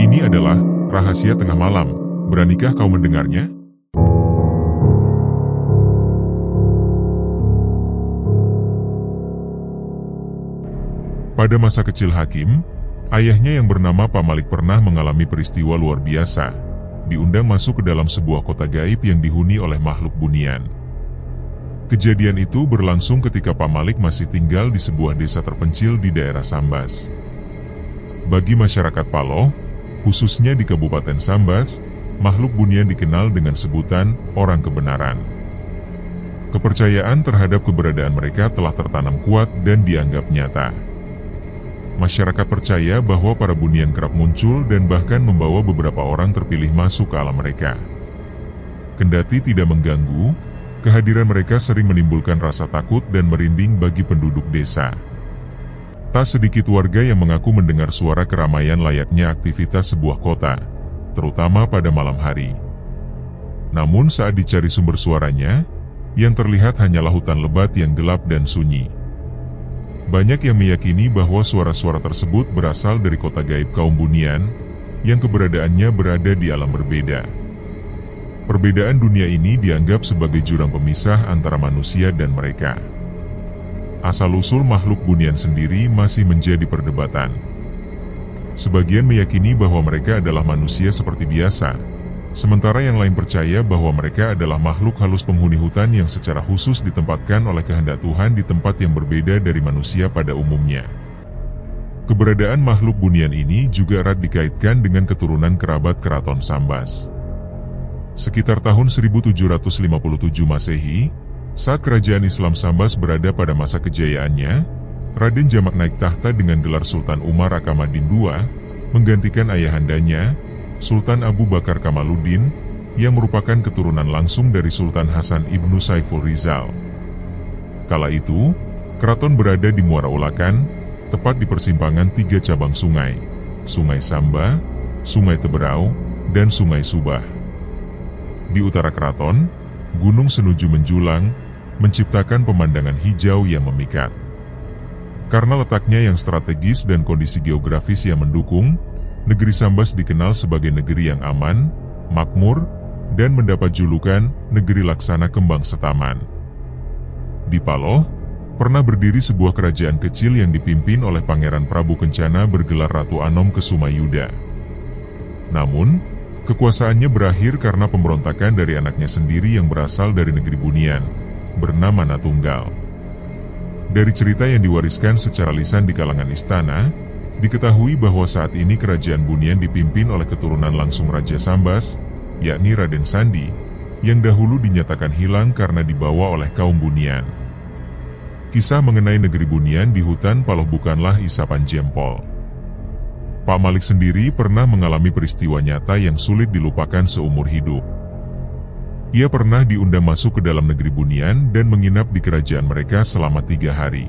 Ini adalah rahasia tengah malam. Beranikah kau mendengarnya? Pada masa kecil Hakim, ayahnya yang bernama Pak Malik pernah mengalami peristiwa luar biasa. Diundang masuk ke dalam sebuah kota gaib yang dihuni oleh makhluk bunian. Kejadian itu berlangsung ketika Pak Malik masih tinggal di sebuah desa terpencil di daerah Sambas. Bagi masyarakat Paloh, khususnya di Kabupaten Sambas, makhluk bunian dikenal dengan sebutan orang kebenaran. Kepercayaan terhadap keberadaan mereka telah tertanam kuat dan dianggap nyata. Masyarakat percaya bahwa para bunian kerap muncul dan bahkan membawa beberapa orang terpilih masuk ke alam mereka. Kendati tidak mengganggu, kehadiran mereka sering menimbulkan rasa takut dan merinding bagi penduduk desa. Tak sedikit warga yang mengaku mendengar suara keramaian layaknya aktivitas sebuah kota, terutama pada malam hari. Namun saat dicari sumber suaranya, yang terlihat hanyalah hutan lebat yang gelap dan sunyi. Banyak yang meyakini bahwa suara-suara tersebut berasal dari kota gaib kaum bunian, yang keberadaannya berada di alam berbeda. Perbedaan dunia ini dianggap sebagai jurang pemisah antara manusia dan mereka. Asal-usul makhluk bunian sendiri masih menjadi perdebatan. Sebagian meyakini bahwa mereka adalah manusia seperti biasa, sementara yang lain percaya bahwa mereka adalah makhluk halus penghuni hutan yang secara khusus ditempatkan oleh kehendak Tuhan di tempat yang berbeda dari manusia pada umumnya. Keberadaan makhluk bunian ini juga erat dikaitkan dengan keturunan kerabat keraton Sambas. Sekitar tahun 1757 Masehi, saat kerajaan Islam Sambas berada pada masa kejayaannya, Raden Jamak naik tahta dengan gelar Sultan Umar Akamadin II, menggantikan ayahandanya, Sultan Abu Bakar Kamaluddin, yang merupakan keturunan langsung dari Sultan Hasan Ibnu Saiful Rizal. Kala itu, keraton berada di Muara Ulakan, tepat di persimpangan 3 cabang sungai, Sungai Samba, Sungai Teberau, dan Sungai Subah. Di utara keraton, Gunung Senuju menjulang, menciptakan pemandangan hijau yang memikat. Karena letaknya yang strategis dan kondisi geografis yang mendukung, negeri Sambas dikenal sebagai negeri yang aman, makmur, dan mendapat julukan negeri laksana kembang setaman. Di Paloh, pernah berdiri sebuah kerajaan kecil yang dipimpin oleh Pangeran Prabu Kencana bergelar Ratu Anom Kesumayuda. Namun, kekuasaannya berakhir karena pemberontakan dari anaknya sendiri yang berasal dari negeri bunian, bernama Natunggal. Dari cerita yang diwariskan secara lisan di kalangan istana, diketahui bahwa saat ini kerajaan bunian dipimpin oleh keturunan langsung Raja Sambas, yakni Raden Sandi, yang dahulu dinyatakan hilang karena dibawa oleh kaum bunian. Kisah mengenai negeri bunian di hutan Paloh bukanlah isapan jempol. Pak Malik sendiri pernah mengalami peristiwa nyata yang sulit dilupakan seumur hidup. Ia pernah diundang masuk ke dalam negeri bunian dan menginap di kerajaan mereka selama 3 hari.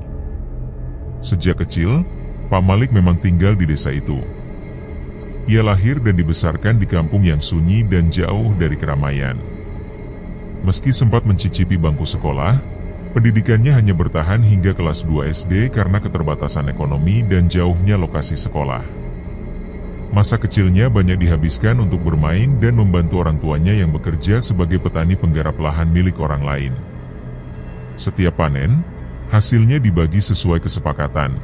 Sejak kecil, Pak Malik memang tinggal di desa itu. Ia lahir dan dibesarkan di kampung yang sunyi dan jauh dari keramaian. Meski sempat mencicipi bangku sekolah, pendidikannya hanya bertahan hingga kelas 2 SD karena keterbatasan ekonomi dan jauhnya lokasi sekolah. Masa kecilnya banyak dihabiskan untuk bermain dan membantu orang tuanya yang bekerja sebagai petani penggarap lahan milik orang lain. Setiap panen, hasilnya dibagi sesuai kesepakatan,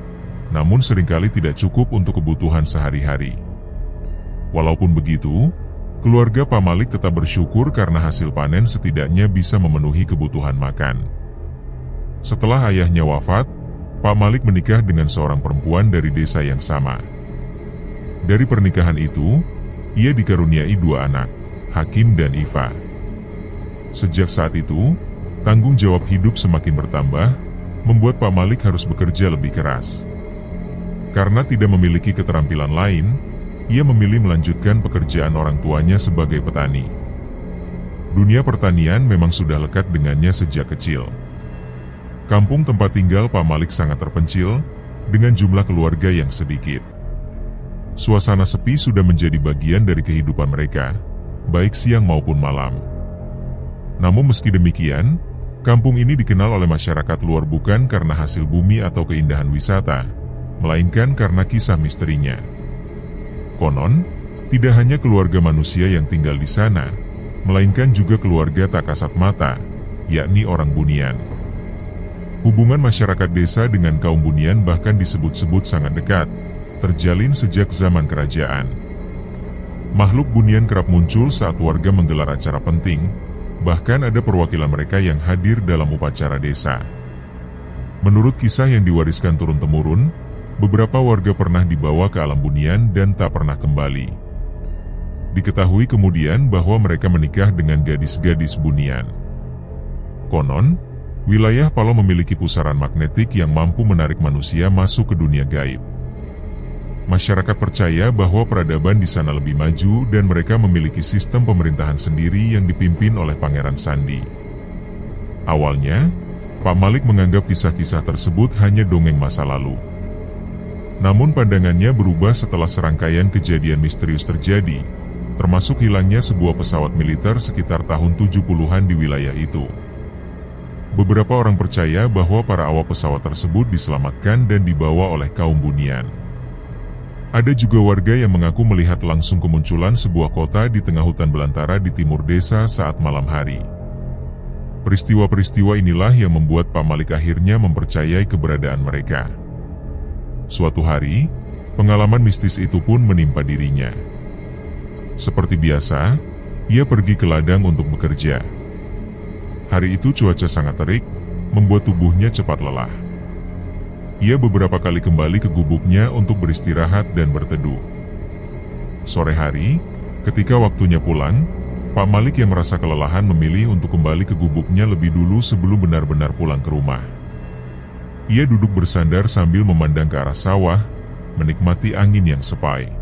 namun seringkali tidak cukup untuk kebutuhan sehari-hari. Walaupun begitu, keluarga Pak Malik tetap bersyukur karena hasil panen setidaknya bisa memenuhi kebutuhan makan. Setelah ayahnya wafat, Pak Malik menikah dengan seorang perempuan dari desa yang sama. Dari pernikahan itu, ia dikaruniai 2 anak, Hakim dan Iva. Sejak saat itu, tanggung jawab hidup semakin bertambah, membuat Pak Malik harus bekerja lebih keras. Karena tidak memiliki keterampilan lain, ia memilih melanjutkan pekerjaan orang tuanya sebagai petani. Dunia pertanian memang sudah lekat dengannya sejak kecil. Kampung tempat tinggal Pak Malik sangat terpencil, dengan jumlah keluarga yang sedikit. Suasana sepi sudah menjadi bagian dari kehidupan mereka, baik siang maupun malam. Namun meski demikian, kampung ini dikenal oleh masyarakat luar bukan karena hasil bumi atau keindahan wisata, melainkan karena kisah misterinya. Konon, Tidak hanya keluarga manusia yang tinggal di sana, melainkan juga keluarga tak kasat mata, yakni orang Bunian. Hubungan masyarakat desa dengan kaum Bunian bahkan disebut-sebut sangat dekat, terjalin sejak zaman kerajaan. Makhluk Bunian kerap muncul saat warga menggelar acara penting, bahkan ada perwakilan mereka yang hadir dalam upacara desa. Menurut kisah yang diwariskan turun-temurun, beberapa warga pernah dibawa ke alam Bunian dan tak pernah kembali. Diketahui kemudian bahwa mereka menikah dengan gadis-gadis Bunian. Konon, wilayah Palo memiliki pusaran magnetik yang mampu menarik manusia masuk ke dunia gaib. Masyarakat percaya bahwa peradaban di sana lebih maju dan mereka memiliki sistem pemerintahan sendiri yang dipimpin oleh Pangeran Sandi. Awalnya, Pak Malik menganggap kisah-kisah tersebut hanya dongeng masa lalu. Namun pandangannya berubah setelah serangkaian kejadian misterius terjadi, termasuk hilangnya sebuah pesawat militer sekitar tahun 70-an di wilayah itu. Beberapa orang percaya bahwa para awak pesawat tersebut diselamatkan dan dibawa oleh kaum Bunian. Ada juga warga yang mengaku melihat langsung kemunculan sebuah kota di tengah hutan belantara di timur desa saat malam hari. Peristiwa-peristiwa inilah yang membuat Pak Malik akhirnya mempercayai keberadaan mereka. Suatu hari, pengalaman mistis itu pun menimpa dirinya. Seperti biasa, ia pergi ke ladang untuk bekerja. Hari itu cuaca sangat terik, membuat tubuhnya cepat lelah. Ia beberapa kali kembali ke gubuknya untuk beristirahat dan berteduh. Sore hari, ketika waktunya pulang, Pak Malik yang merasa kelelahan memilih untuk kembali ke gubuknya lebih dulu sebelum benar-benar pulang ke rumah. Ia duduk bersandar sambil memandang ke arah sawah, menikmati angin yang sepai.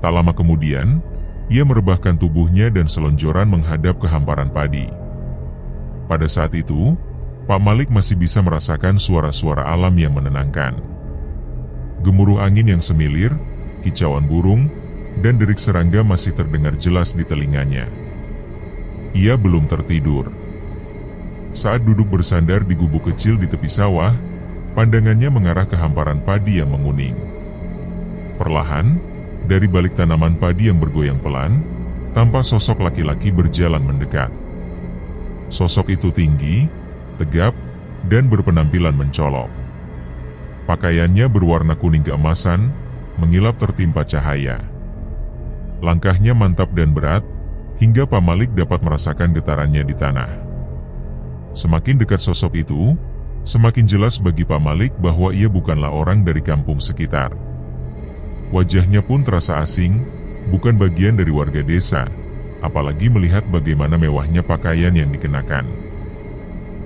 Tak lama kemudian, ia merebahkan tubuhnya dan selonjoran menghadap ke hamparan padi. Pada saat itu, Pak Malik masih bisa merasakan suara-suara alam yang menenangkan. Gemuruh angin yang semilir, kicauan burung, dan derik serangga masih terdengar jelas di telinganya. Ia belum tertidur. Saat duduk bersandar di gubuk kecil di tepi sawah, pandangannya mengarah ke hamparan padi yang menguning. Perlahan, dari balik tanaman padi yang bergoyang pelan, tampak sosok laki-laki berjalan mendekat. Sosok itu tinggi, tegap, dan berpenampilan mencolok. Pakaiannya berwarna kuning keemasan, mengilap tertimpa cahaya. Langkahnya mantap dan berat, hingga Pak Malik dapat merasakan getarannya di tanah. Semakin dekat sosok itu, semakin jelas bagi Pak Malik bahwa ia bukanlah orang dari kampung sekitar. Wajahnya pun terasa asing, bukan bagian dari warga desa, apalagi melihat bagaimana mewahnya pakaian yang dikenakan.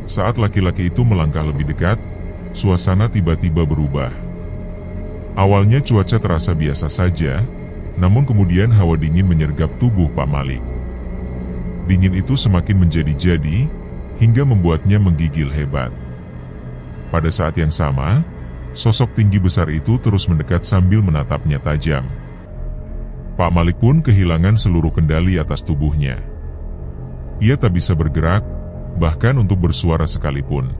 Saat laki-laki itu melangkah lebih dekat, suasana tiba-tiba berubah. Awalnya cuaca terasa biasa saja, namun kemudian hawa dingin menyergap tubuh Pak Malik. Dingin itu semakin menjadi-jadi, hingga membuatnya menggigil hebat. Pada saat yang sama, sosok tinggi besar itu terus mendekat sambil menatapnya tajam. Pak Malik pun kehilangan seluruh kendali atas tubuhnya. Ia tak bisa bergerak, bahkan untuk bersuara sekalipun.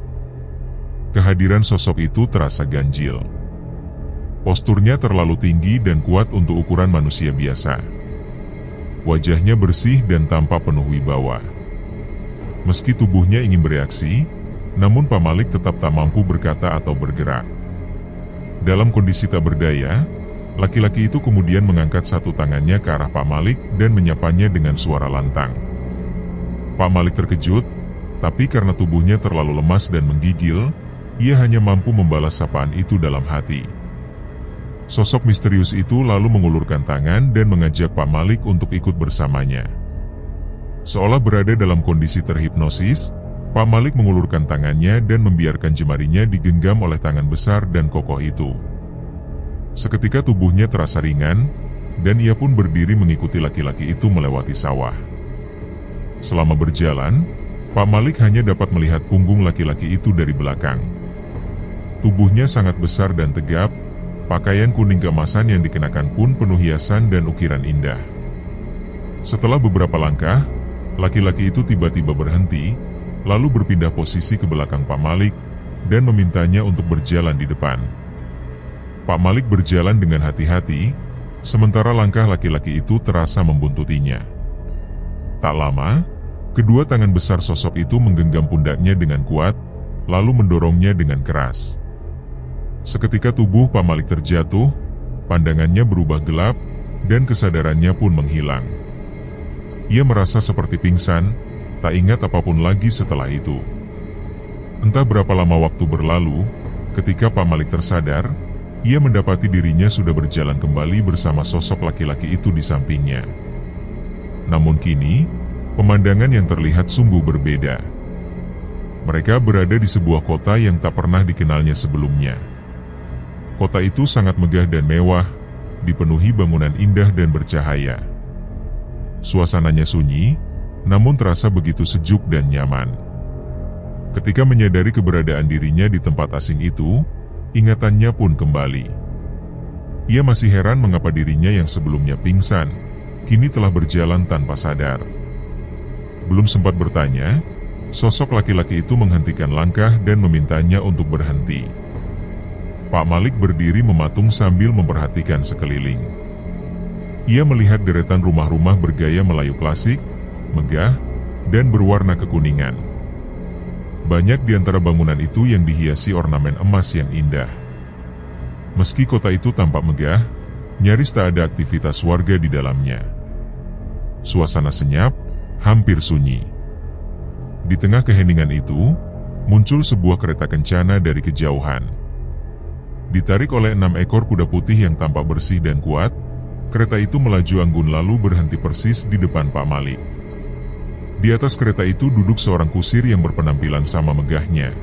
Kehadiran sosok itu terasa ganjil. Posturnya terlalu tinggi dan kuat untuk ukuran manusia biasa. Wajahnya bersih dan tampak penuh wibawa. Meski tubuhnya ingin bereaksi, namun Pak Malik tetap tak mampu berkata atau bergerak. Dalam kondisi tak berdaya, laki-laki itu kemudian mengangkat satu tangannya ke arah Pak Malik dan menyapanya dengan suara lantang. Pak Malik terkejut, tapi karena tubuhnya terlalu lemas dan menggigil, ia hanya mampu membalas sapaan itu dalam hati. Sosok misterius itu lalu mengulurkan tangan dan mengajak Pak Malik untuk ikut bersamanya. Seolah berada dalam kondisi terhipnosis, Pak Malik mengulurkan tangannya dan membiarkan jemarinya digenggam oleh tangan besar dan kokoh itu. Seketika tubuhnya terasa ringan, dan ia pun berdiri mengikuti laki-laki itu melewati sawah. Selama berjalan, Pak Malik hanya dapat melihat punggung laki-laki itu dari belakang. Tubuhnya sangat besar dan tegap, pakaian kuning keemasan yang dikenakan pun penuh hiasan dan ukiran indah. Setelah beberapa langkah, laki-laki itu tiba-tiba berhenti, lalu berpindah posisi ke belakang Pak Malik, dan memintanya untuk berjalan di depan. Pak Malik berjalan dengan hati-hati, sementara langkah laki-laki itu terasa membuntutinya. Tak lama, kedua tangan besar sosok itu menggenggam pundaknya dengan kuat, lalu mendorongnya dengan keras. Seketika tubuh Pak Malik terjatuh, pandangannya berubah gelap, dan kesadarannya pun menghilang. Ia merasa seperti pingsan, tak ingat apapun lagi setelah itu. Entah berapa lama waktu berlalu, ketika Pak Malik tersadar, ia mendapati dirinya sudah berjalan kembali bersama sosok laki-laki itu di sampingnya. Namun kini, pemandangan yang terlihat sungguh berbeda. Mereka berada di sebuah kota yang tak pernah dikenalnya sebelumnya. Kota itu sangat megah dan mewah, dipenuhi bangunan indah dan bercahaya. Suasananya sunyi, namun terasa begitu sejuk dan nyaman. Ketika menyadari keberadaan dirinya di tempat asing itu, ingatannya pun kembali. Ia masih heran mengapa dirinya yang sebelumnya pingsan, kini telah berjalan tanpa sadar. Belum sempat bertanya, sosok laki-laki itu menghentikan langkah dan memintanya untuk berhenti. Pak Malik berdiri mematung sambil memperhatikan sekeliling. Ia melihat deretan rumah-rumah bergaya Melayu klasik, megah, dan berwarna kekuningan. Banyak di antara bangunan itu yang dihiasi ornamen emas yang indah. Meski kota itu tampak megah, nyaris tak ada aktivitas warga di dalamnya. Suasana senyap, hampir sunyi. Di tengah keheningan itu, muncul sebuah kereta kencana dari kejauhan. Ditarik oleh 6 ekor kuda putih yang tampak bersih dan kuat, kereta itu melaju anggun lalu berhenti persis di depan Pak Malik. Di atas kereta itu duduk seorang kusir yang berpenampilan sama megahnya,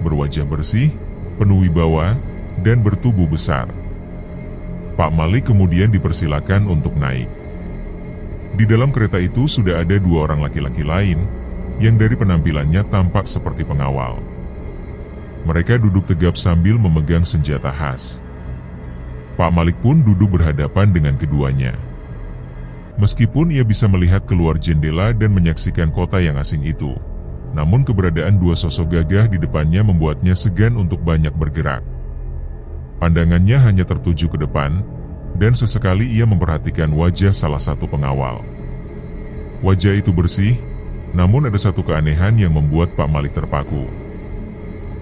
berwajah bersih, penuh wibawa, dan bertubuh besar. Pak Malik kemudian dipersilakan untuk naik. Di dalam kereta itu sudah ada 2 orang laki-laki lain, yang dari penampilannya tampak seperti pengawal. Mereka duduk tegap sambil memegang senjata khas. Pak Malik pun duduk berhadapan dengan keduanya. Meskipun ia bisa melihat keluar jendela dan menyaksikan kota yang asing itu, namun keberadaan 2 sosok gagah di depannya membuatnya segan untuk banyak bergerak. Pandangannya hanya tertuju ke depan, dan sesekali ia memperhatikan wajah salah satu pengawal. Wajah itu bersih, namun ada satu keanehan yang membuat Pak Malik terpaku.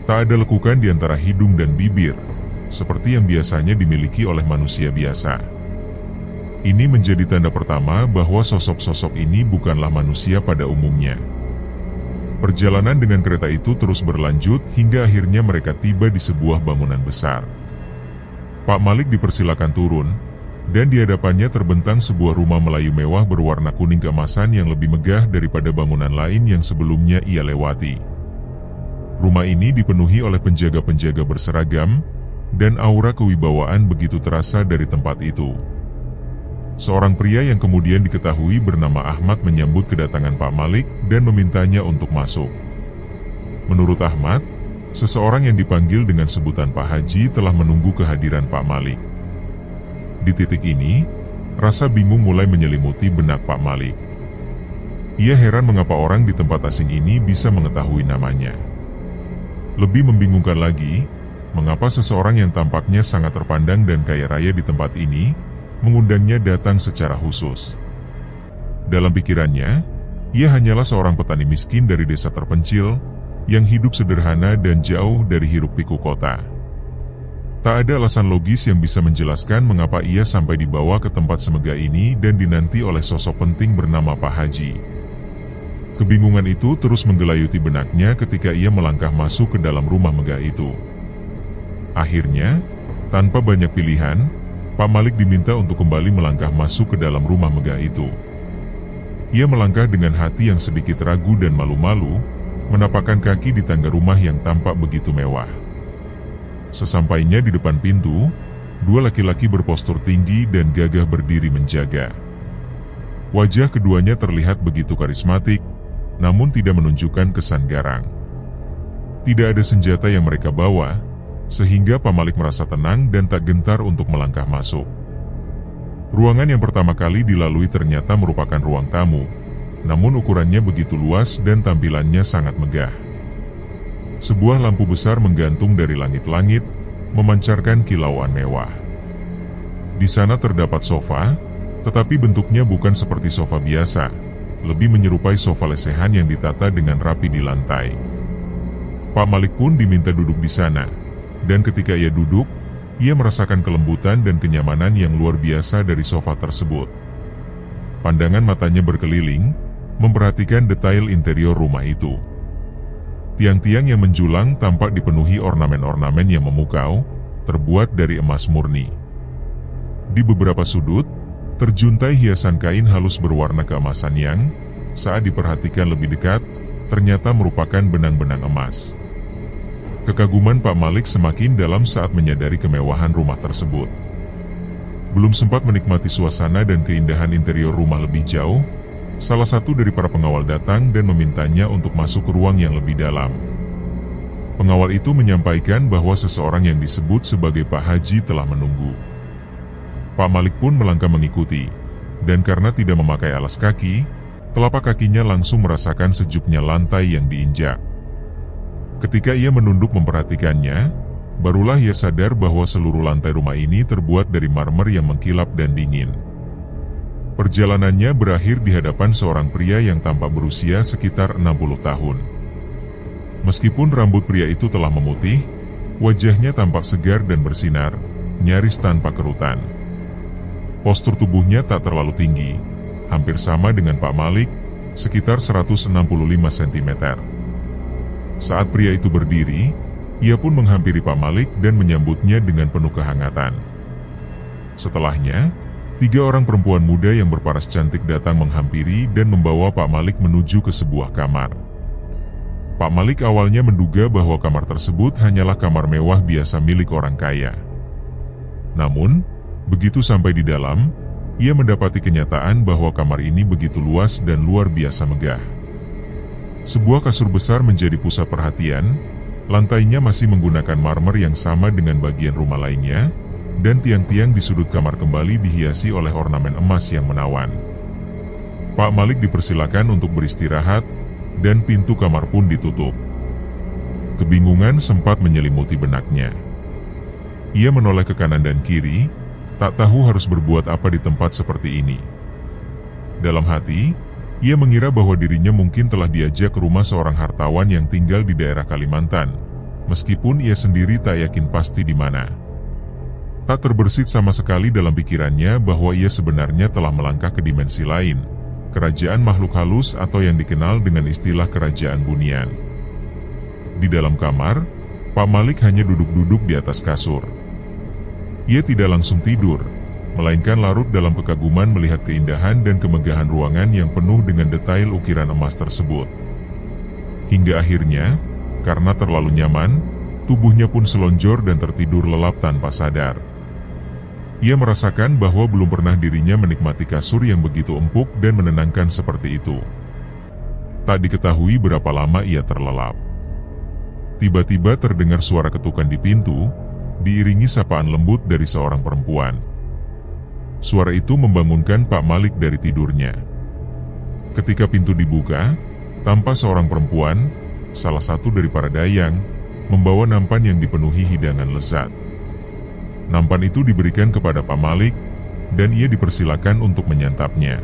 Tak ada lekukan di antara hidung dan bibir, seperti yang biasanya dimiliki oleh manusia biasa. Ini menjadi tanda pertama bahwa sosok-sosok ini bukanlah manusia pada umumnya. Perjalanan dengan kereta itu terus berlanjut hingga akhirnya mereka tiba di sebuah bangunan besar. Pak Malik dipersilakan turun, dan di hadapannya terbentang sebuah rumah Melayu mewah berwarna kuning keemasan yang lebih megah daripada bangunan lain yang sebelumnya ia lewati. Rumah ini dipenuhi oleh penjaga-penjaga berseragam, dan aura kewibawaan begitu terasa dari tempat itu. Seorang pria yang kemudian diketahui bernama Ahmad menyambut kedatangan Pak Malik dan memintanya untuk masuk. Menurut Ahmad, seseorang yang dipanggil dengan sebutan Pak Haji telah menunggu kehadiran Pak Malik. Di titik ini, rasa bingung mulai menyelimuti benak Pak Malik. Ia heran mengapa orang di tempat asing ini bisa mengetahui namanya. Lebih membingungkan lagi, mengapa seseorang yang tampaknya sangat terpandang dan kaya raya di tempat ini mengundangnya datang secara khusus. Dalam pikirannya, ia hanyalah seorang petani miskin dari desa terpencil yang hidup sederhana dan jauh dari hiruk-pikuk kota. Tak ada alasan logis yang bisa menjelaskan mengapa ia sampai dibawa ke tempat semegah ini dan dinanti oleh sosok penting bernama Pak Haji. Kebingungan itu terus menggelayuti benaknya ketika ia melangkah masuk ke dalam rumah megah itu. Akhirnya, tanpa banyak pilihan, Pak Malik diminta untuk kembali melangkah masuk ke dalam rumah megah itu. Ia melangkah dengan hati yang sedikit ragu dan malu-malu, menapakkan kaki di tangga rumah yang tampak begitu mewah. Sesampainya di depan pintu, 2 laki-laki berpostur tinggi dan gagah berdiri menjaga. Wajah keduanya terlihat begitu karismatik, namun tidak menunjukkan kesan garang. Tidak ada senjata yang mereka bawa, sehingga Pak Malik merasa tenang dan tak gentar untuk melangkah masuk. Ruangan yang pertama kali dilalui ternyata merupakan ruang tamu, namun ukurannya begitu luas dan tampilannya sangat megah. Sebuah lampu besar menggantung dari langit-langit, memancarkan kilauan mewah. Di sana terdapat sofa, tetapi bentuknya bukan seperti sofa biasa, lebih menyerupai sofa lesehan yang ditata dengan rapi di lantai. Pak Malik pun diminta duduk di sana, dan ketika ia duduk, ia merasakan kelembutan dan kenyamanan yang luar biasa dari sofa tersebut. Pandangan matanya berkeliling, memperhatikan detail interior rumah itu. Tiang-tiang yang menjulang tampak dipenuhi ornamen-ornamen yang memukau, terbuat dari emas murni. Di beberapa sudut, terjuntai hiasan kain halus berwarna keemasan yang, saat diperhatikan lebih dekat, ternyata merupakan benang-benang emas. Kekaguman Pak Malik semakin dalam saat menyadari kemewahan rumah tersebut. Belum sempat menikmati suasana dan keindahan interior rumah lebih jauh, salah satu dari para pengawal datang dan memintanya untuk masuk ke ruang yang lebih dalam. Pengawal itu menyampaikan bahwa seseorang yang disebut sebagai Pak Haji telah menunggu. Pak Malik pun melangkah mengikuti, dan karena tidak memakai alas kaki, telapak kakinya langsung merasakan sejuknya lantai yang diinjak. Ketika ia menunduk memperhatikannya, barulah ia sadar bahwa seluruh lantai rumah ini terbuat dari marmer yang mengkilap dan dingin. Perjalanannya berakhir di hadapan seorang pria yang tampak berusia sekitar 60 tahun. Meskipun rambut pria itu telah memutih, wajahnya tampak segar dan bersinar, nyaris tanpa kerutan. Postur tubuhnya tak terlalu tinggi, hampir sama dengan Pak Malik, sekitar 165 cm. Saat pria itu berdiri, ia pun menghampiri Pak Malik dan menyambutnya dengan penuh kehangatan. Setelahnya, 3 orang perempuan muda yang berparas cantik datang menghampiri dan membawa Pak Malik menuju ke sebuah kamar. Pak Malik awalnya menduga bahwa kamar tersebut hanyalah kamar mewah biasa milik orang kaya. Namun, begitu sampai di dalam, ia mendapati kenyataan bahwa kamar ini begitu luas dan luar biasa megah. Sebuah kasur besar menjadi pusat perhatian, lantainya masih menggunakan marmer yang sama dengan bagian rumah lainnya, dan tiang-tiang di sudut kamar kembali dihiasi oleh ornamen emas yang menawan. Pak Malik dipersilakan untuk beristirahat, dan pintu kamar pun ditutup. Kebingungan sempat menyelimuti benaknya. Ia menoleh ke kanan dan kiri, tak tahu harus berbuat apa di tempat seperti ini. Dalam hati, ia mengira bahwa dirinya mungkin telah diajak ke rumah seorang hartawan yang tinggal di daerah Kalimantan, meskipun ia sendiri tak yakin pasti di mana. Tak terbersit sama sekali dalam pikirannya bahwa ia sebenarnya telah melangkah ke dimensi lain, kerajaan makhluk halus atau yang dikenal dengan istilah kerajaan bunian. Di dalam kamar, Pak Malik hanya duduk-duduk di atas kasur. Ia tidak langsung tidur, melainkan larut dalam kekaguman melihat keindahan dan kemegahan ruangan yang penuh dengan detail ukiran emas tersebut. Hingga akhirnya, karena terlalu nyaman, tubuhnya pun selonjor dan tertidur lelap tanpa sadar. Ia merasakan bahwa belum pernah dirinya menikmati kasur yang begitu empuk dan menenangkan seperti itu. Tak diketahui berapa lama ia terlelap. Tiba-tiba terdengar suara ketukan di pintu, diiringi sapaan lembut dari seorang perempuan. Suara itu membangunkan Pak Malik dari tidurnya. Ketika pintu dibuka, tampak seorang perempuan, salah satu dari para dayang, membawa nampan yang dipenuhi hidangan lezat. Nampan itu diberikan kepada Pak Malik, dan ia dipersilakan untuk menyantapnya.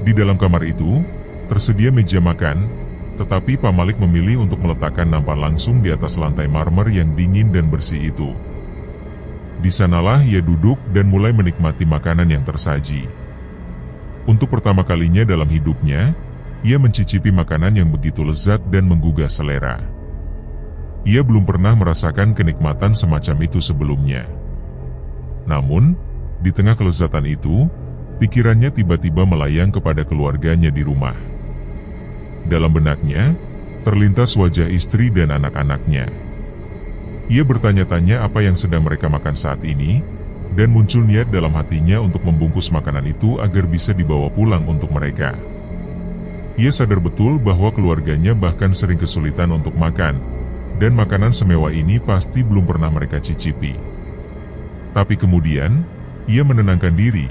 Di dalam kamar itu, tersedia meja makan, tetapi Pak Malik memilih untuk meletakkan nampan langsung di atas lantai marmer yang dingin dan bersih itu. Di sanalah ia duduk dan mulai menikmati makanan yang tersaji. Untuk pertama kalinya dalam hidupnya, ia mencicipi makanan yang begitu lezat dan menggugah selera. Ia belum pernah merasakan kenikmatan semacam itu sebelumnya. Namun, di tengah kelezatan itu, pikirannya tiba-tiba melayang kepada keluarganya di rumah. Dalam benaknya, terlintas wajah istri dan anak-anaknya. Ia bertanya-tanya apa yang sedang mereka makan saat ini, dan muncul niat dalam hatinya untuk membungkus makanan itu agar bisa dibawa pulang untuk mereka. Ia sadar betul bahwa keluarganya bahkan sering kesulitan untuk makan, dan makanan semewah ini pasti belum pernah mereka cicipi. Tapi kemudian, ia menenangkan diri,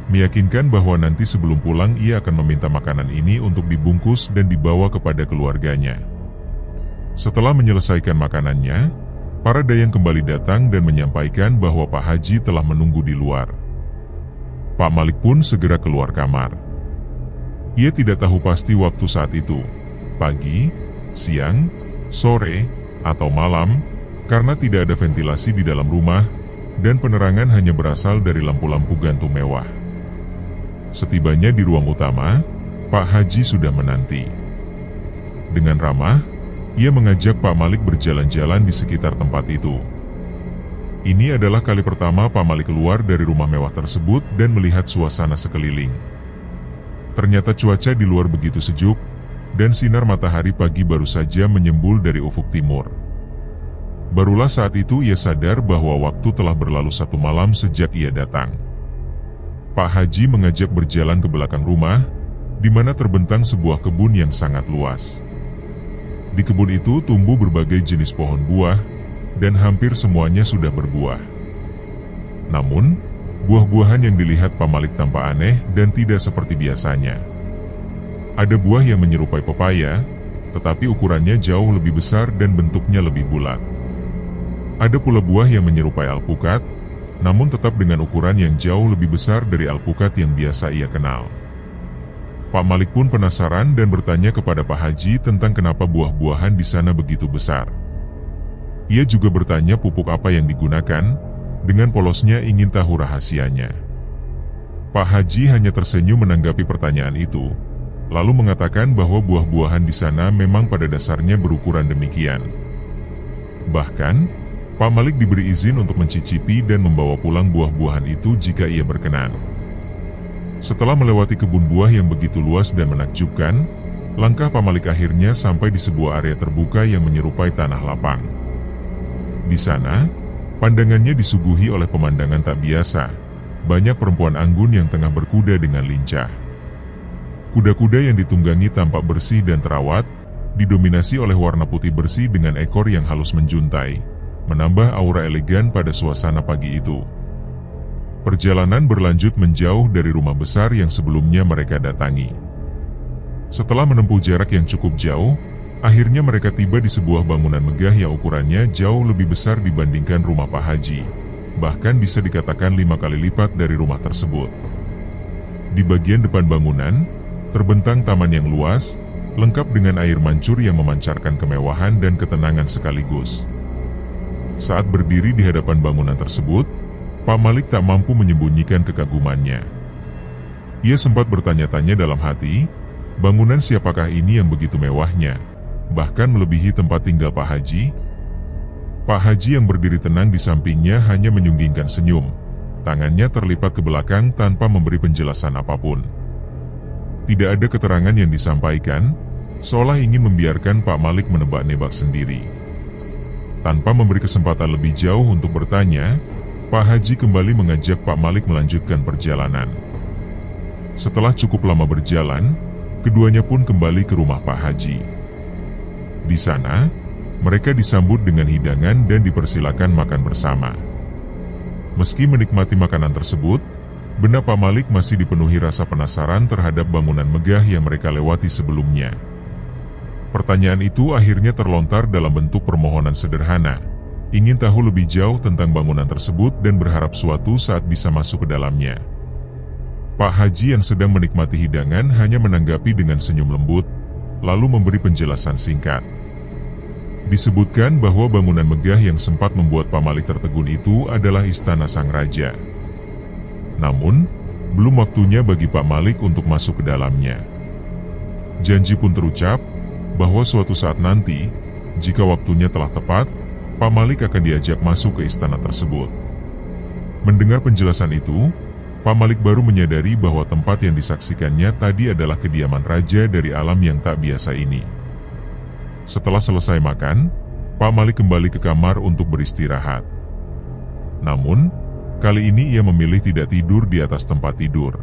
meyakinkan bahwa nanti sebelum pulang ia akan meminta makanan ini untuk dibungkus dan dibawa kepada keluarganya. Setelah menyelesaikan makanannya, para dayang kembali datang dan menyampaikan bahwa Pak Haji telah menunggu di luar. Pak Malik pun segera keluar kamar. Ia tidak tahu pasti waktu saat itu, pagi, siang, sore, atau malam, karena tidak ada ventilasi di dalam rumah, dan penerangan hanya berasal dari lampu-lampu gantung mewah. Setibanya di ruang utama, Pak Haji sudah menanti. Dengan ramah, ia mengajak Pak Malik berjalan-jalan di sekitar tempat itu. Ini adalah kali pertama Pak Malik keluar dari rumah mewah tersebut dan melihat suasana sekeliling. Ternyata cuaca di luar begitu sejuk, dan sinar matahari pagi baru saja menyembul dari ufuk timur. Barulah saat itu ia sadar bahwa waktu telah berlalu 1 malam sejak ia datang. Pak Haji mengajak berjalan ke belakang rumah, di mana terbentang sebuah kebun yang sangat luas. Di kebun itu tumbuh berbagai jenis pohon buah, dan hampir semuanya sudah berbuah. Namun, buah-buahan yang dilihat Pak Malik tampak aneh dan tidak seperti biasanya. Ada buah yang menyerupai pepaya, tetapi ukurannya jauh lebih besar dan bentuknya lebih bulat. Ada pula buah yang menyerupai alpukat, namun tetap dengan ukuran yang jauh lebih besar dari alpukat yang biasa ia kenal. Pak Malik pun penasaran dan bertanya kepada Pak Haji tentang kenapa buah-buahan di sana begitu besar. Ia juga bertanya pupuk apa yang digunakan, dengan polosnya ingin tahu rahasianya. Pak Haji hanya tersenyum menanggapi pertanyaan itu, lalu mengatakan bahwa buah-buahan di sana memang pada dasarnya berukuran demikian. Bahkan, Pak Malik diberi izin untuk mencicipi dan membawa pulang buah-buahan itu jika ia berkenan. Setelah melewati kebun buah yang begitu luas dan menakjubkan, langkah Pak Malik akhirnya sampai di sebuah area terbuka yang menyerupai tanah lapang. Di sana, pandangannya disuguhi oleh pemandangan tak biasa, banyak perempuan anggun yang tengah berkuda dengan lincah. Kuda-kuda yang ditunggangi tampak bersih dan terawat, didominasi oleh warna putih bersih dengan ekor yang halus menjuntai, menambah aura elegan pada suasana pagi itu. Perjalanan berlanjut menjauh dari rumah besar yang sebelumnya mereka datangi. Setelah menempuh jarak yang cukup jauh, akhirnya mereka tiba di sebuah bangunan megah yang ukurannya jauh lebih besar dibandingkan rumah Pak Haji, bahkan bisa dikatakan 5 kali lipat dari rumah tersebut. Di bagian depan bangunan, terbentang taman yang luas, lengkap dengan air mancur yang memancarkan kemewahan dan ketenangan sekaligus. Saat berdiri di hadapan bangunan tersebut, Pak Malik tak mampu menyembunyikan kekagumannya. Ia sempat bertanya-tanya dalam hati, bangunan siapakah ini yang begitu mewahnya, bahkan melebihi tempat tinggal Pak Haji? Pak Haji yang berdiri tenang di sampingnya hanya menyunggingkan senyum, tangannya terlipat ke belakang tanpa memberi penjelasan apapun. Tidak ada keterangan yang disampaikan, seolah ingin membiarkan Pak Malik menebak-nebak sendiri. Tanpa memberi kesempatan lebih jauh untuk bertanya, Pak Haji kembali mengajak Pak Malik melanjutkan perjalanan. Setelah cukup lama berjalan, keduanya pun kembali ke rumah Pak Haji. Di sana, mereka disambut dengan hidangan dan dipersilakan makan bersama. Meski menikmati makanan tersebut, benak Pak Malik masih dipenuhi rasa penasaran terhadap bangunan megah yang mereka lewati sebelumnya. Pertanyaan itu akhirnya terlontar dalam bentuk permohonan sederhana, ingin tahu lebih jauh tentang bangunan tersebut dan berharap suatu saat bisa masuk ke dalamnya. Pak Haji yang sedang menikmati hidangan hanya menanggapi dengan senyum lembut, lalu memberi penjelasan singkat. Disebutkan bahwa bangunan megah yang sempat membuat Pak Malik tertegun itu adalah istana sang raja. Namun, belum waktunya bagi Pak Malik untuk masuk ke dalamnya. Janji pun terucap, bahwa suatu saat nanti, jika waktunya telah tepat, Pak Malik akan diajak masuk ke istana tersebut. Mendengar penjelasan itu, Pak Malik baru menyadari bahwa tempat yang disaksikannya tadi adalah kediaman raja dari alam yang tak biasa ini. Setelah selesai makan, Pak Malik kembali ke kamar untuk beristirahat. Namun, kali ini ia memilih tidak tidur di atas tempat tidur.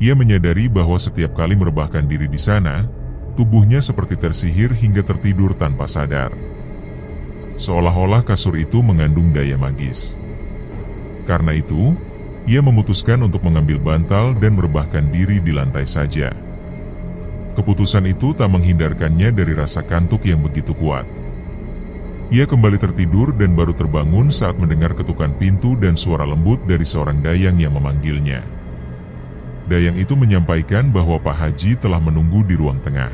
Ia menyadari bahwa setiap kali merebahkan diri di sana, tubuhnya seperti tersihir hingga tertidur tanpa sadar. Seolah-olah kasur itu mengandung daya magis. Karena itu, ia memutuskan untuk mengambil bantal dan merebahkan diri di lantai saja. Keputusan itu tak menghindarkannya dari rasa kantuk yang begitu kuat. Ia kembali tertidur dan baru terbangun saat mendengar ketukan pintu dan suara lembut dari seorang dayang yang memanggilnya. Dayang itu menyampaikan bahwa Pak Haji telah menunggu di ruang tengah.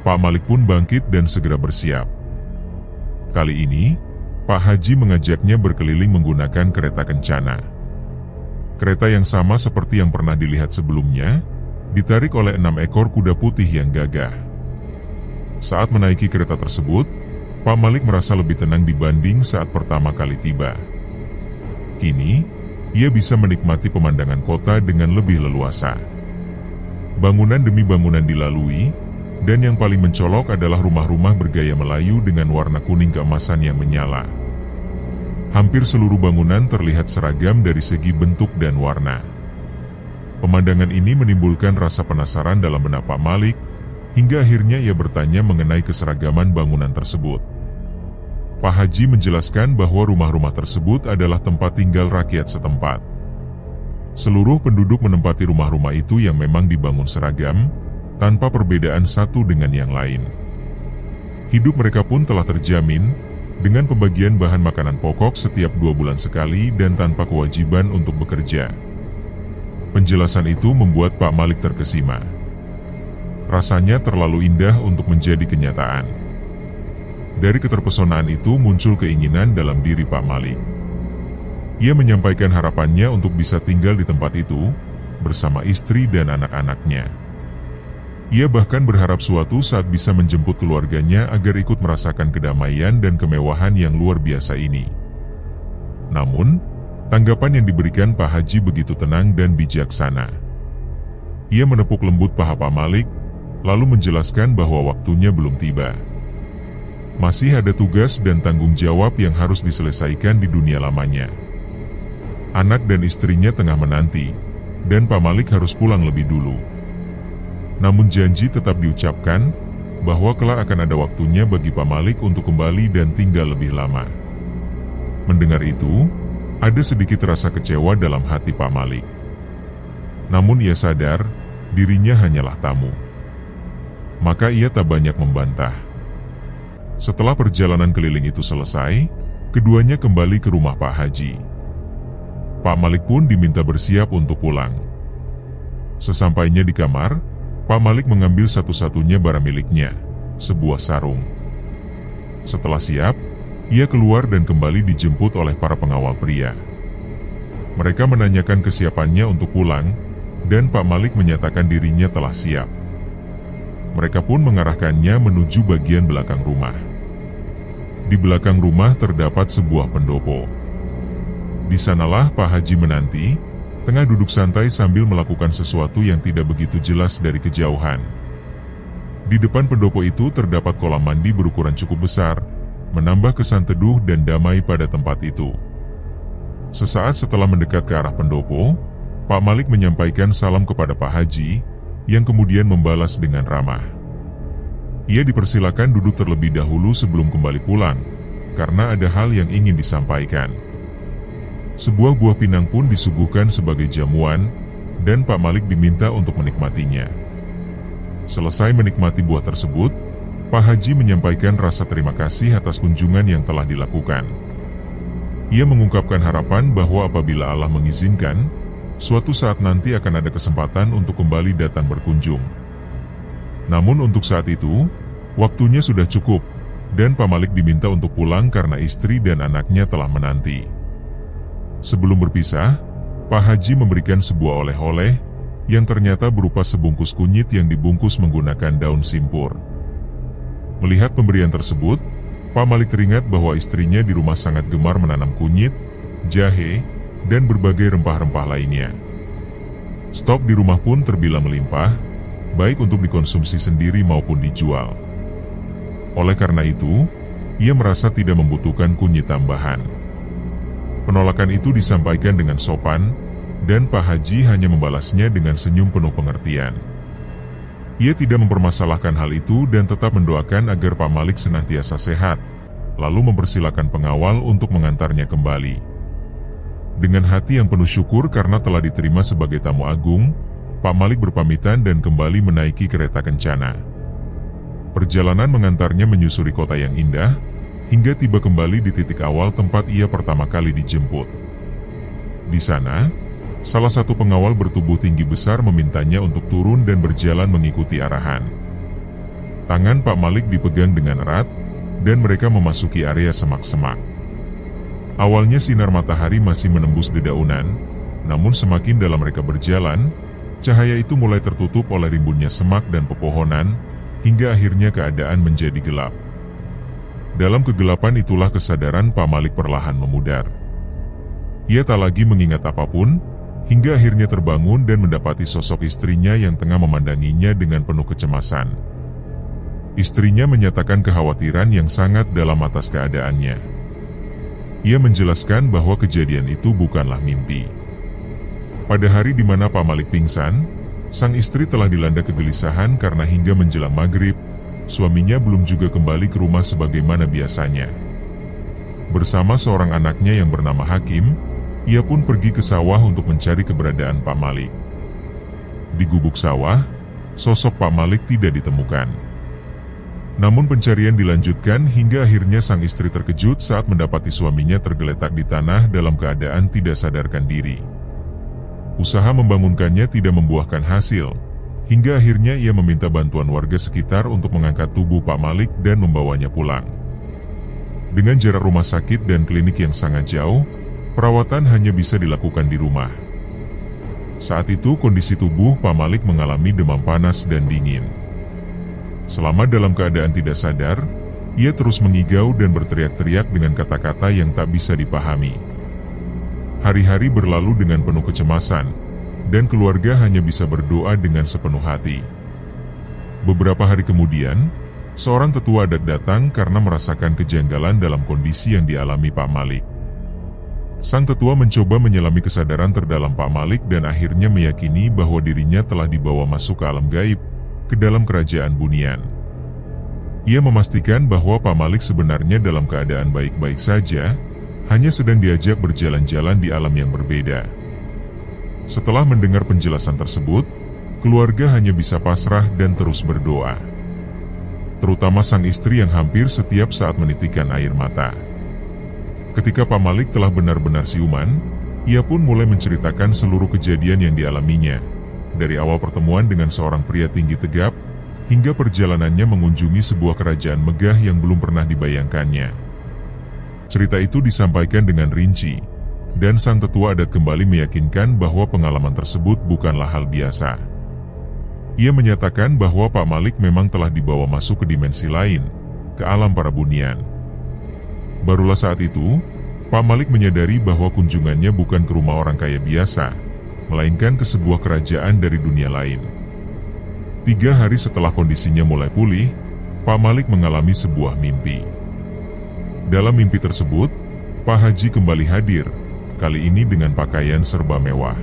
Pak Malik pun bangkit dan segera bersiap. Kali ini, Pak Haji mengajaknya berkeliling menggunakan kereta kencana. Kereta yang sama seperti yang pernah dilihat sebelumnya, ditarik oleh 6 ekor kuda putih yang gagah. Saat menaiki kereta tersebut, Pak Malik merasa lebih tenang dibanding saat pertama kali tiba. Kini, ia bisa menikmati pemandangan kota dengan lebih leluasa. Bangunan demi bangunan dilalui, dan yang paling mencolok adalah rumah-rumah bergaya Melayu dengan warna kuning keemasan yang menyala. Hampir seluruh bangunan terlihat seragam dari segi bentuk dan warna. Pemandangan ini menimbulkan rasa penasaran dalam benak Pak Malik, hingga akhirnya ia bertanya mengenai keseragaman bangunan tersebut. Pak Haji menjelaskan bahwa rumah-rumah tersebut adalah tempat tinggal rakyat setempat. Seluruh penduduk menempati rumah-rumah itu yang memang dibangun seragam, tanpa perbedaan satu dengan yang lain. Hidup mereka pun telah terjamin, dengan pembagian bahan makanan pokok setiap 2 bulan sekali dan tanpa kewajiban untuk bekerja. Penjelasan itu membuat Pak Malik terkesima. Rasanya terlalu indah untuk menjadi kenyataan. Dari keterpesonaan itu muncul keinginan dalam diri Pak Malik. Ia menyampaikan harapannya untuk bisa tinggal di tempat itu, bersama istri dan anak-anaknya. Ia bahkan berharap suatu saat bisa menjemput keluarganya agar ikut merasakan kedamaian dan kemewahan yang luar biasa ini. Namun, tanggapan yang diberikan Pak Haji begitu tenang dan bijaksana. Ia menepuk lembut paha Pak Malik, lalu menjelaskan bahwa waktunya belum tiba. Masih ada tugas dan tanggung jawab yang harus diselesaikan di dunia lamanya. Anak dan istrinya tengah menanti, dan Pak Malik harus pulang lebih dulu. Namun janji tetap diucapkan, bahwa kelak akan ada waktunya bagi Pak Malik untuk kembali dan tinggal lebih lama. Mendengar itu, ada sedikit rasa kecewa dalam hati Pak Malik. Namun ia sadar, dirinya hanyalah tamu. Maka ia tak banyak membantah. Setelah perjalanan keliling itu selesai, keduanya kembali ke rumah Pak Haji. Pak Malik pun diminta bersiap untuk pulang. Sesampainya di kamar, Pak Malik mengambil satu-satunya barang miliknya, sebuah sarung. Setelah siap, ia keluar dan kembali dijemput oleh para pengawal pria. Mereka menanyakan kesiapannya untuk pulang, dan Pak Malik menyatakan dirinya telah siap. Mereka pun mengarahkannya menuju bagian belakang rumah. Di belakang rumah terdapat sebuah pendopo. Di sanalah Pak Haji menanti, tengah duduk santai sambil melakukan sesuatu yang tidak begitu jelas dari kejauhan. Di depan pendopo itu terdapat kolam mandi berukuran cukup besar, menambah kesan teduh dan damai pada tempat itu. Sesaat setelah mendekat ke arah pendopo, Pak Malik menyampaikan salam kepada Pak Haji, yang kemudian membalas dengan ramah. Ia dipersilakan duduk terlebih dahulu sebelum kembali pulang, karena ada hal yang ingin disampaikan. Sebuah buah pinang pun disuguhkan sebagai jamuan, dan Pak Malik diminta untuk menikmatinya. Selesai menikmati buah tersebut, Pak Haji menyampaikan rasa terima kasih atas kunjungan yang telah dilakukan. Ia mengungkapkan harapan bahwa apabila Allah mengizinkan, suatu saat nanti akan ada kesempatan untuk kembali datang berkunjung. Namun untuk saat itu, waktunya sudah cukup, dan Pak Malik diminta untuk pulang karena istri dan anaknya telah menanti. Sebelum berpisah, Pak Haji memberikan sebuah oleh-oleh, yang ternyata berupa sebungkus kunyit yang dibungkus menggunakan daun simpur. Melihat pemberian tersebut, Pak Malik teringat bahwa istrinya di rumah sangat gemar menanam kunyit, jahe, dan berbagai rempah-rempah lainnya. Stok di rumah pun terbilang melimpah, baik untuk dikonsumsi sendiri maupun dijual. Oleh karena itu, ia merasa tidak membutuhkan kunyit tambahan. Penolakan itu disampaikan dengan sopan, dan Pak Haji hanya membalasnya dengan senyum penuh pengertian. Ia tidak mempermasalahkan hal itu dan tetap mendoakan agar Pak Malik senantiasa sehat, lalu mempersilakan pengawal untuk mengantarnya kembali. Dengan hati yang penuh syukur karena telah diterima sebagai tamu agung, Pak Malik berpamitan dan kembali menaiki kereta kencana. Perjalanan mengantarnya menyusuri kota yang indah, hingga tiba kembali di titik awal tempat ia pertama kali dijemput. Di sana, salah satu pengawal bertubuh tinggi besar memintanya untuk turun dan berjalan mengikuti arahan. Tangan Pak Malik dipegang dengan erat, dan mereka memasuki area semak-semak. Awalnya sinar matahari masih menembus dedaunan, namun semakin dalam mereka berjalan, cahaya itu mulai tertutup oleh rimbunnya semak dan pepohonan, hingga akhirnya keadaan menjadi gelap. Dalam kegelapan itulah kesadaran Pak Malik perlahan memudar. Ia tak lagi mengingat apapun, hingga akhirnya terbangun dan mendapati sosok istrinya yang tengah memandanginya dengan penuh kecemasan. Istrinya menyatakan kekhawatiran yang sangat dalam atas keadaannya. Ia menjelaskan bahwa kejadian itu bukanlah mimpi. Pada hari di mana Pak Malik pingsan, sang istri telah dilanda kegelisahan karena hingga menjelang maghrib, suaminya belum juga kembali ke rumah sebagaimana biasanya. Bersama seorang anaknya yang bernama Hakim, ia pun pergi ke sawah untuk mencari keberadaan Pak Malik. Di gubuk sawah, sosok Pak Malik tidak ditemukan. Namun pencarian dilanjutkan hingga akhirnya sang istri terkejut saat mendapati suaminya tergeletak di tanah dalam keadaan tidak sadarkan diri. Usaha membangunkannya tidak membuahkan hasil, hingga akhirnya ia meminta bantuan warga sekitar untuk mengangkat tubuh Pak Malik dan membawanya pulang. Dengan jarak rumah sakit dan klinik yang sangat jauh, perawatan hanya bisa dilakukan di rumah. Saat itu kondisi tubuh Pak Malik mengalami demam panas dan dingin. Selama dalam keadaan tidak sadar, ia terus mengigau dan berteriak-teriak dengan kata-kata yang tak bisa dipahami. Hari-hari berlalu dengan penuh kecemasan, dan keluarga hanya bisa berdoa dengan sepenuh hati. Beberapa hari kemudian, seorang tetua adat datang karena merasakan kejanggalan dalam kondisi yang dialami Pak Malik. Sang tetua mencoba menyelami kesadaran terdalam Pak Malik dan akhirnya meyakini bahwa dirinya telah dibawa masuk ke alam gaib, ke dalam kerajaan Bunian. Ia memastikan bahwa Pak Malik sebenarnya dalam keadaan baik-baik saja, hanya sedang diajak berjalan-jalan di alam yang berbeda. Setelah mendengar penjelasan tersebut, keluarga hanya bisa pasrah dan terus berdoa. Terutama sang istri yang hampir setiap saat menitikkan air mata. Ketika Pak Malik telah benar-benar siuman, ia pun mulai menceritakan seluruh kejadian yang dialaminya, dari awal pertemuan dengan seorang pria tinggi tegap, hingga perjalanannya mengunjungi sebuah kerajaan megah yang belum pernah dibayangkannya. Cerita itu disampaikan dengan rinci, dan sang tetua adat kembali meyakinkan bahwa pengalaman tersebut bukanlah hal biasa. Ia menyatakan bahwa Pak Malik memang telah dibawa masuk ke dimensi lain, ke alam para Bunian. Barulah saat itu, Pak Malik menyadari bahwa kunjungannya bukan ke rumah orang kaya biasa, melainkan ke sebuah kerajaan dari dunia lain. 3 hari setelah kondisinya mulai pulih, Pak Malik mengalami sebuah mimpi. Dalam mimpi tersebut, Pak Haji kembali hadir, kali ini dengan pakaian serba mewah.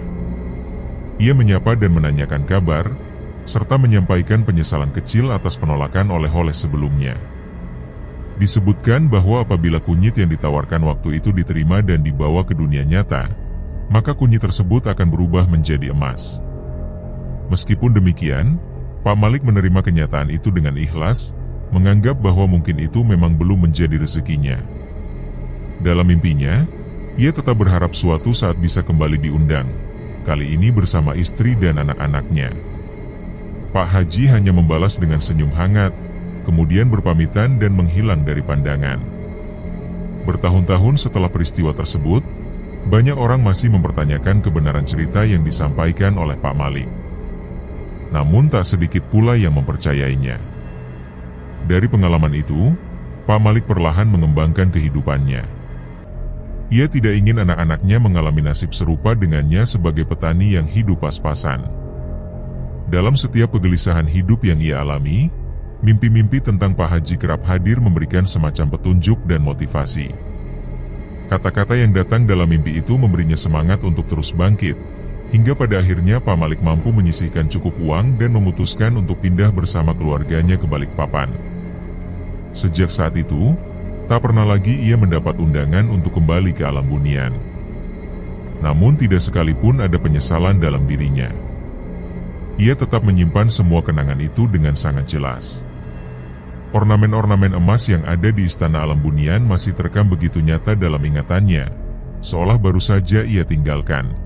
Ia menyapa dan menanyakan kabar, serta menyampaikan penyesalan kecil atas penolakan oleh-oleh sebelumnya. Disebutkan bahwa apabila kunyit yang ditawarkan waktu itu diterima dan dibawa ke dunia nyata, maka kunyit tersebut akan berubah menjadi emas. Meskipun demikian, Pak Malik menerima kenyataan itu dengan ikhlas, menganggap bahwa mungkin itu memang belum menjadi rezekinya. Dalam mimpinya, ia tetap berharap suatu saat bisa kembali diundang, kali ini bersama istri dan anak-anaknya. Pak Haji hanya membalas dengan senyum hangat, kemudian berpamitan dan menghilang dari pandangan. Bertahun-tahun setelah peristiwa tersebut, banyak orang masih mempertanyakan kebenaran cerita yang disampaikan oleh Pak Malik. Namun tak sedikit pula yang mempercayainya. Dari pengalaman itu, Pak Malik perlahan mengembangkan kehidupannya. Ia tidak ingin anak-anaknya mengalami nasib serupa dengannya sebagai petani yang hidup pas-pasan. Dalam setiap kegelisahan hidup yang ia alami, mimpi-mimpi tentang Pak Haji kerap hadir memberikan semacam petunjuk dan motivasi. Kata-kata yang datang dalam mimpi itu memberinya semangat untuk terus bangkit, hingga pada akhirnya Pak Malik mampu menyisihkan cukup uang dan memutuskan untuk pindah bersama keluarganya ke Balikpapan. Sejak saat itu, tak pernah lagi ia mendapat undangan untuk kembali ke alam Bunian. Namun tidak sekalipun ada penyesalan dalam dirinya. Ia tetap menyimpan semua kenangan itu dengan sangat jelas. Ornamen-ornamen emas yang ada di Istana Alam Bunian masih terekam begitu nyata dalam ingatannya, seolah baru saja ia tinggalkan.